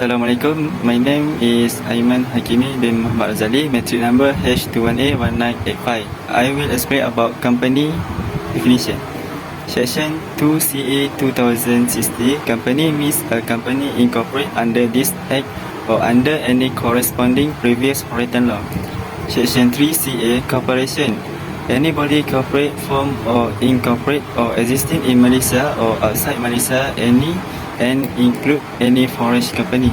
Assalamualaikum. My name is Aiman Hakimi bin Muhammad Razali, metric number H21A1985. I will explain about company definition. Section 2CA 2060, company means a company incorporated under this Act or under any corresponding previous written law. Section 3CA, corporation. Anybody corporate, form or incorporate or existing in Malaysia or outside Malaysia, any and include any forest company,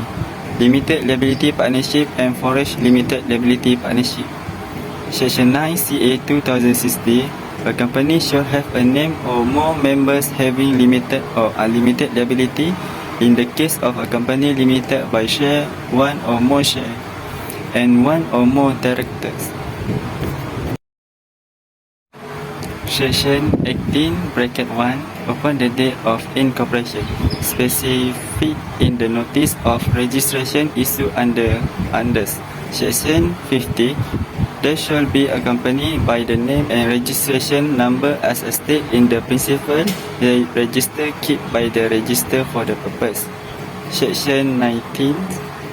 limited liability partnership and forest limited liability partnership. Section 9 CA 2060, a company should have a name or more members having limited or unlimited liability. In the case of a company limited by share, one or more share and one or more directors. Section 18 bracket 1, upon the date of incorporation, specified in the notice of registration issued under Section 50, there shall be accompanied by the name and registration number as stated in the principal register kept by the register for the purpose. Section 19,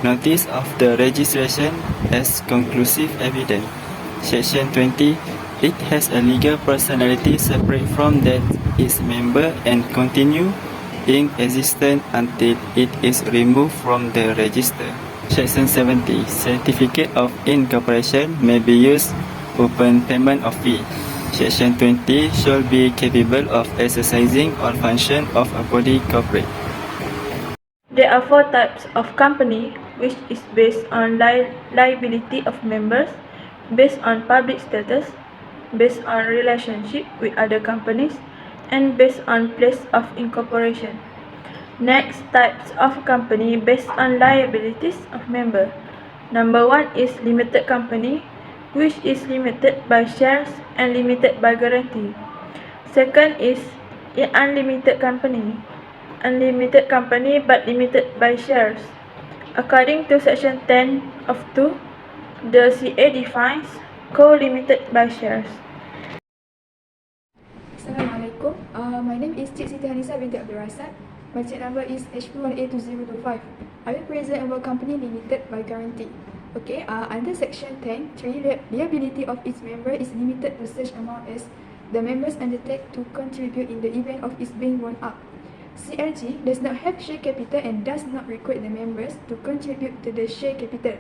notice of the registration as conclusive evidence. Section 20, it has a legal personality separate from that its member and continue in existence until it is removed from the register. Section 70, certificate of incorporation may be used upon payment of fee. Section 20, shall be capable of exercising all function of a body corporate. There are 4 types of company, which is based on liability of members, based on public status, based on relationship with other companies, and based on place of incorporation. Next, types of company based on liabilities of member. Number 1 is limited company, which is limited by shares and limited by guarantee. Second is unlimited company, unlimited company but limited by shares. According to section 10 of 2, the CA defines co-limited by shares. Assalamualaikum. My name is Cik Siti Hanisa binti Abdul Rasad. My check number is HP1A2025. I will present about company limited by guarantee. Okay, under section 10(3), liability of its member is limited to such amount as the members undertake to contribute in the event of its being wound up. CLG does not have share capital and does not require the members to contribute to the share capital.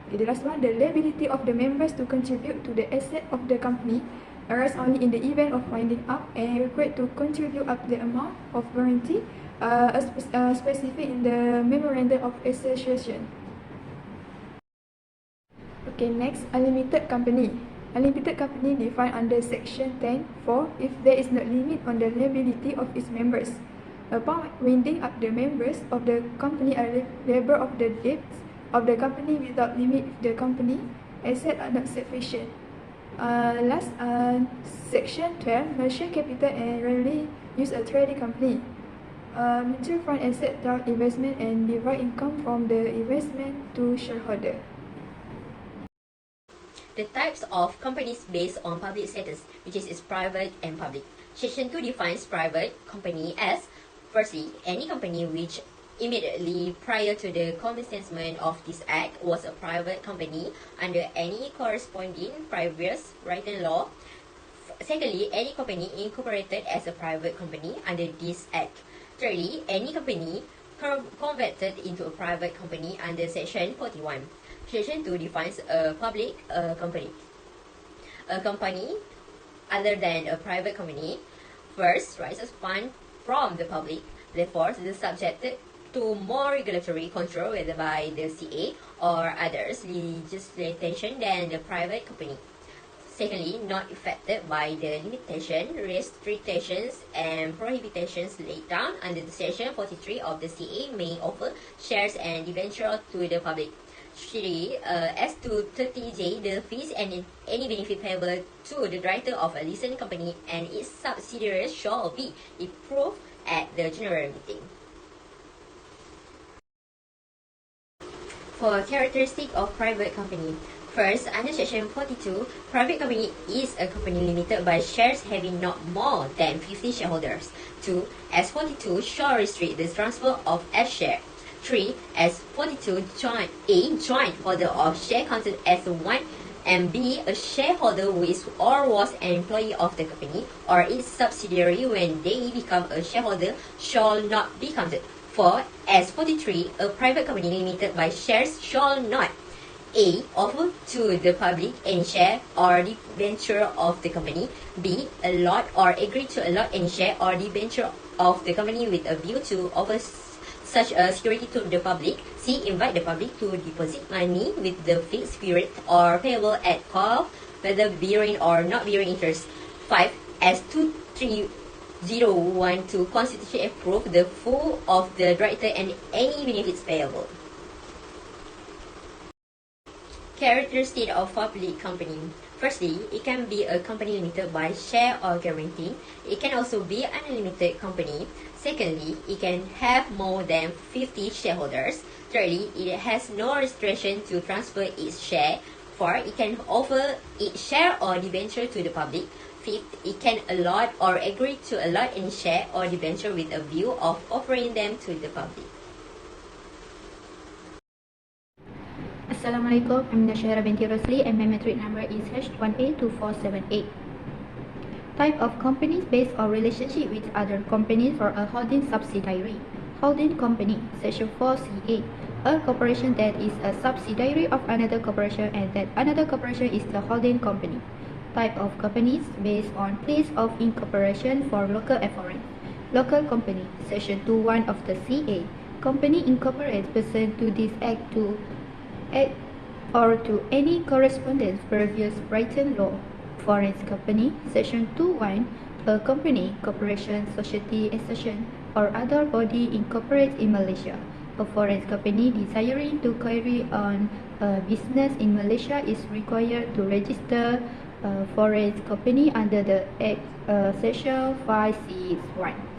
Okay, the last one, the liability of the members to contribute to the asset of the company arise only in the event of winding up and required to contribute up the amount of guarantee specific in the memorandum of association. Okay, next, unlimited company. Unlimited company defined under section 10(4) if there is no limit on the liability of its members. Upon winding up, the members of the company are liable of the debts of the company without limit if the company assets are not sufficient. Last, section 12, share capital and rarely use a trading company. Mutual fund asset down investment and divide income from the investment to shareholder. The types of companies based on public status, which is private and public. Section 2 defines private company as, firstly, any company which immediately prior to the commencement of this act was a private company under any corresponding previous written law. Secondly, any company incorporated as a private company under this act. Thirdly, any company converted into a private company under section 41. Section 2 defines a public company. A company other than a private company first raises funds from the public, therefore is subjected to more regulatory control whether by the CA or others legislation than the private company. Secondly, not affected by the limitation, restrictions and prohibitions laid down under the section 43 of the CA may offer shares and debentures to the public. 3. As to 30J, the fees and any benefit payable to the director of a licensed company and its subsidiaries shall be approved at the general meeting. For characteristic of private company. First, under section 42, private company is a company limited by shares having not more than 50 shareholders. 2. S42 shall restrict the transfer of F share. 3 as 42 joint holder of share counted as 1, and B, a shareholder who is or was an employee of the company or its subsidiary when they become a shareholder shall not be counted. 4 as 43, a private company limited by shares shall not A, offer to the public any share or debenture of the company. B, allot or agree to allot any share or debenture of the company with a view to offer such a security to the public. C, invite the public to deposit money with the fixed period or payable at call, whether bearing or not bearing interest. 5 as 23012 Constitution approve the full of the director and any benefits payable. Characteristic of public company. Firstly, it can be a company limited by share or guarantee. It can also be an unlimited company. Secondly, it can have more than 50 shareholders. Thirdly, it has no restriction to transfer its share. Fourth, it can offer its share or debenture to the public. Fifth, it can allot or agree to allot any share or debenture with a view of offering them to the public. Assalamualaikum, I'm Nashara binti Rosli and my metric number is H1A2478. Type of companies based on relationship with other companies or a holding subsidiary. Holding company, Section 4CA. A corporation that is a subsidiary of another corporation and that another corporation is the holding company. Type of companies based on place of incorporation for local and foreign. Local company, Section 2(1) of the CA. Company incorporates pursuant to this act to act or to any correspondence previous Brighton law. Foreign company, Section 2(1), a company, corporation, society, association, or other body incorporates in Malaysia. A foreign company desiring to carry on a business in Malaysia is required to register a foreign company under the Act, Section 5C1.